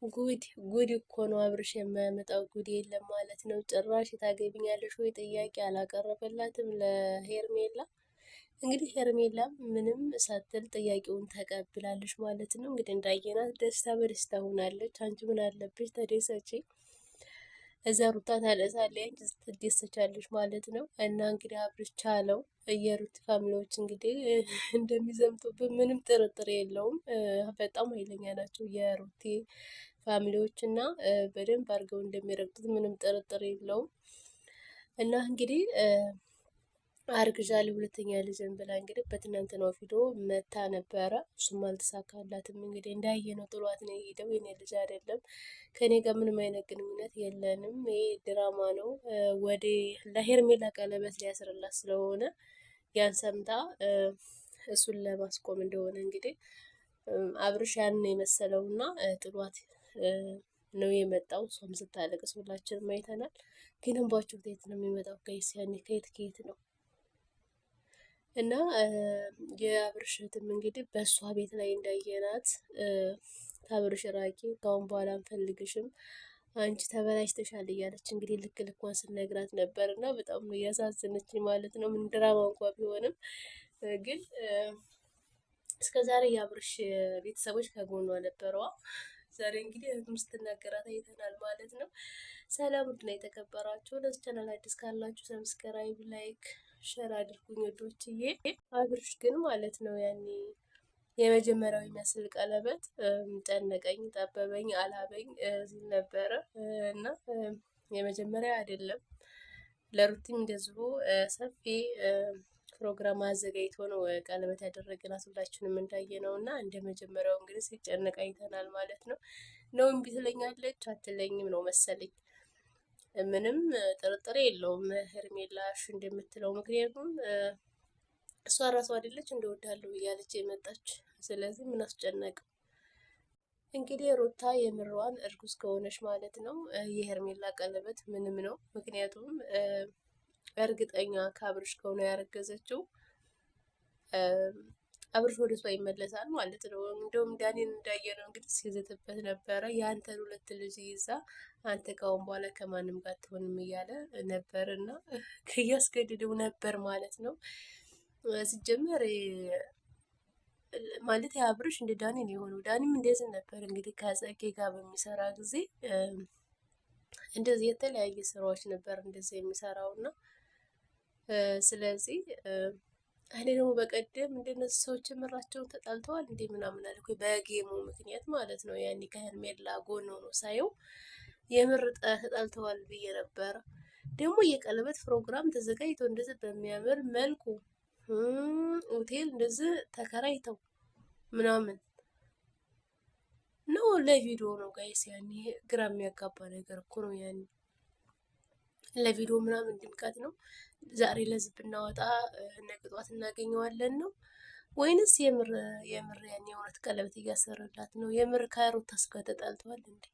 ጉድ ጉድ እኮ ነው። አብርሽ የማያመጣው ጉድ የለም ማለት ነው። ጭራሽ ታገቢኛለሽ ወይ ጥያቄ አላቀረበላትም ለሄርሜላ። እንግዲህ ሄርሜላ ምንም ሳትል ጥያቄውን ተቀብላለች ማለት ነው። እንግዲህ እንዳየናት ደስታ በደስታ ሆናለች። አንቺ ምን አለብሽ ተደሰቺ። እዛ ሩታ ታለሳለች ትደሰቻለች ማለት ነው። እና እንግዲህ አብርሽ ቻለው። የሩት ፋሚሊዎች እንግዲህ እንደሚዘምቱብን ምንም ጥርጥር የለውም። በጣም ኃይለኛ ናቸው የሩቴ ፋሚሊዎች እና በደንብ አድርገው እንደሚረግጡት ምንም ጥርጥር የለውም። እና እንግዲህ አርግዣለሁ ሁለተኛ ልጅን ብላ እንግዲህ በትናንትናው ቪዲዮ መታ ነበረ። እሱም አልተሳካላትም። እንግዲህ እንዳየነው ጥሏት ነው የሄደው። የኔ ልጅ አይደለም፣ ከኔ ጋር ምንም አይነት ግንኙነት የለንም፣ ይሄ ድራማ ነው፣ ወደ ለሄርሜላ ቀለበት ሊያስርላት ስለሆነ ያን ሰምታ እሱን ለማስቆም እንደሆነ እንግዲህ አብርሽ ያንን የመሰለውና ጥሏት ነው የመጣው። እሷም ስታለቅስ ሁላችንም አይተናል። ግን እንባቸው ከየት ነው የሚመጣው? ጋይስ ያኔ ከየት ከየት ነው? እና የአብርሽ እህትም እንግዲህ በእሷ ቤት ላይ እንዳየናት ከአብርሽ ራቂ፣ ካሁን በኋላ አንፈልግሽም፣ አንቺ ተበላሽተሻል እያለች እንግዲህ ልክ ልኳን ስነግራት ነበር። እና በጣም ነው እያሳዘነችኝ ማለት ነው። ምን ድራማ እንኳ ቢሆንም ግን እስከ ዛሬ የአብርሽ ቤተሰቦች ከጎኗ ነበረዋ። ዛሬ እንግዲህ እህቱም ስትናገራት አይተናል ማለት ነው። ሰላም ውድና የተከበራችሁ ለዚህ ቻናል አዲስ ካላችሁ ሰብስክራይብ፣ ላይክ፣ ሸር አድርጉኝ ወዶችዬ። አብርሽ ግን ማለት ነው ያኔ የመጀመሪያው የሚያስል ቀለበት ጨነቀኝ፣ ጠበበኝ፣ አላበኝ ሲል ነበረ እና የመጀመሪያ አይደለም። ለሩቲም እንደዚሁ ሰፊ ፕሮግራም አዘጋጅቶ ነው ቀለበት ያደረገላት ሁላችንም እንዳየ ነው። እና እንደ መጀመሪያው እንግዲህ ሲጨነቅ አይተናል ማለት ነው። ነው እምቢ ትለኛለች አትለኝም ነው መሰለኝ። ምንም ጥርጥር የለውም ሄርሜላ እሺ እንደምትለው። ምክንያቱም እሷ ራሷ አይደለች እንደወዳለሁ እያለች የመጣች። ስለዚህ ምን አስጨነቀው? እንግዲህ ሩታ የምሯን እርጉዝ ከሆነች ማለት ነው የሄርሜላ ቀለበት ምንም ነው። ምክንያቱም እርግጠኛ ከአብርሽ ከሆነ ያረገዘችው አብርሽ ወደ እሷ ይመለሳል ማለት ነው። እንደውም ዳኒን እንዳየነው እንግዲህ ሲዘትበት ነበረ። የአንተን ሁለት ልጅ ይዛ አንተ ካሁን በኋላ ከማንም ጋር አትሆንም እያለ ነበር እና እያስገድደው ነበር ማለት ነው። ሲጀመር ማለት የአብርሽ እንደ ዳኒ ነው የሆነው። ዳኒም እንደዚህ ነበር እንግዲህ ከጸጌ ጋር በሚሰራ ጊዜ እንደዚህ የተለያየ ስራዎች ነበር እንደዚህ የሚሰራው እና ስለዚህ እኔ ደግሞ በቀደም እንደነዚህ ሰዎች ምራቸውን ተጣልተዋል እንዴ ምናምን አልኩ፣ በጌሙ ምክንያት ማለት ነው። ያኔ ከሄርሜላ ጎን ሆኖ ሳየው የምር ተጣልተዋል ብዬ ነበረ። ደግሞ የቀለበት ፕሮግራም ተዘጋጅቶ እንደዚህ በሚያምር መልኩ ሆቴል እንደዚህ ተከራይተው ምናምን ነው ለቪዲዮ ነው ጋይስ። ያኔ ግራ የሚያጋባ ነገር እኮ ነው። ያኔ ለቪዲዮ ምናምን ድምቀት ነው። ዛሬ ለዚህ ብናወጣ ነገ ጧት እናገኘዋለን ነው ወይንስ የምር ያኔ የእውነት ቀለበት እያሰረላት ነው? የምር ከሩታስ ጋር ተጣልተዋል እንዴ?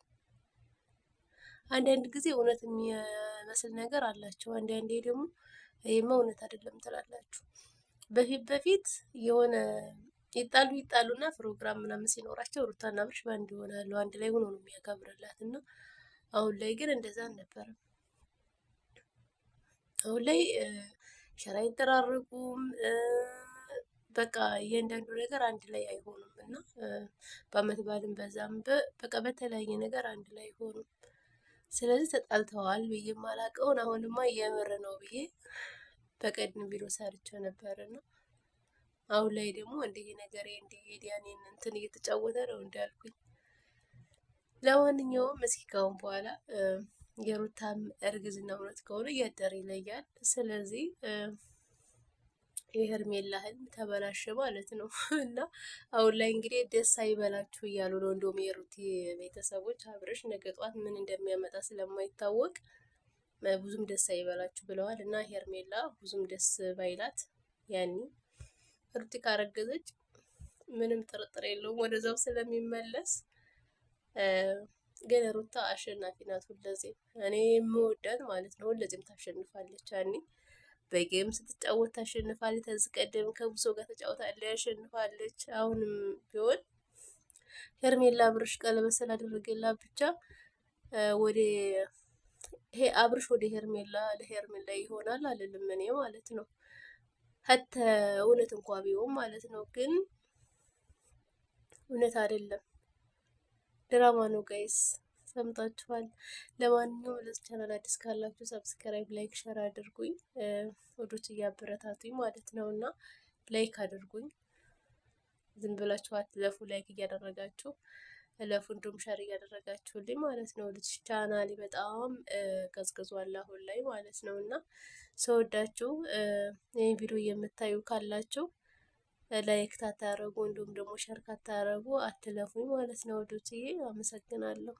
አንዳንድ ጊዜ እውነት የሚመስል ነገር አላቸው፣ አንዳንዴ ደግሞ ይሄማ እውነት አይደለም ትላላችሁ። በፊት የሆነ ይጣሉና ፕሮግራም ምናምን ሲኖራቸው ሩታና አብርሽ በአንድ ይሆናሉ፣ አንድ ላይ ሆኖ ነው የሚያከብርላት። እና አሁን ላይ ግን እንደዛ አልነበረም። አሁን ላይ ሸራ አይደራረጉም። በቃ እያንዳንዱ ነገር አንድ ላይ አይሆኑም እና በአመት ባልም በዛም በቃ በተለያየ ነገር አንድ ላይ አይሆኑም። ስለዚህ ተጣልተዋል ብዬ ማላቀውን አሁንማ የምር ነው ብዬ በቀድም ቪዲዮ ሰርቼው ነበርና አሁን ላይ ደግሞ እንዲህ ነገር እንዲሄድ ያኔን እንትን እየተጫወተ ነው እንዳልኩኝ። ለማንኛውም እስኪ ካሁን በኋላ የሩታም እርግዝና እውነት ከሆነ እያደር ይለያል። ስለዚህ የሄርሜላ ህልም ተበላሸ ማለት ነው። እና አሁን ላይ እንግዲህ ደስ አይበላችሁ እያሉ ነው። እንደውም የሩቲ ቤተሰቦች አብርሽ ነገ ጧት ምን እንደሚያመጣ ስለማይታወቅ ብዙም ደስ አይበላችሁ ብለዋል። እና ሄርሜላ ብዙም ደስ ባይላት ያኔ ሩቲ ካረገዘች ምንም ጥርጥር የለውም ወደዛው ስለሚመለስ። ግን ሩታ አሸናፊ ናት ሁለዚህም። እኔ የምወዳት ማለት ነው ሁለዚህም ታሸንፋለች። ያኔ በጌም ስትጫወት ታሸንፋለች። ከዚህ ቀደም ከብሶ ጋር ተጫውታለች፣ ያሸንፋለች። አሁንም ቢሆን ሄርሜላ አብርሽ ቀለበት ስላደረገላት ብቻ ወደ ይሄ አብርሽ ወደ ሄርሜላ ለሄርሜላ ይሆናል አልልም እኔ ማለት ነው። ሀተ እውነት እንኳ ቢሆን ማለት ነው፣ ግን እውነት አይደለም፣ ድራማ ነው ጋይስ። ሰምታችኋል። ለማንኛውም ለዚህ ቻናል አዲስ ካላችሁ ሰብስክራይብ፣ ላይክ፣ ሸር አድርጉኝ ወዶች እያበረታቱኝ ማለት ነው። እና ላይክ አድርጉኝ፣ ዝም ብላችሁ አትለፉ። ላይክ እያደረጋችሁ እለፉ፣ እንዲሁም ሸር እያደረጋችሁልኝ ማለት ነው። ልጅ ቻናሌ በጣም ቀዝቅዟል አሁን ላይ ማለት ነው። እና ሰወዳችሁ ይህን ቪዲዮ የምታዩ ካላችሁ ላይክ ታታረጉ እንዲሁም ደግሞ ሸር ካታረጉ አትለፉኝ ማለት ነው። ወዶችዬ አመሰግናለሁ።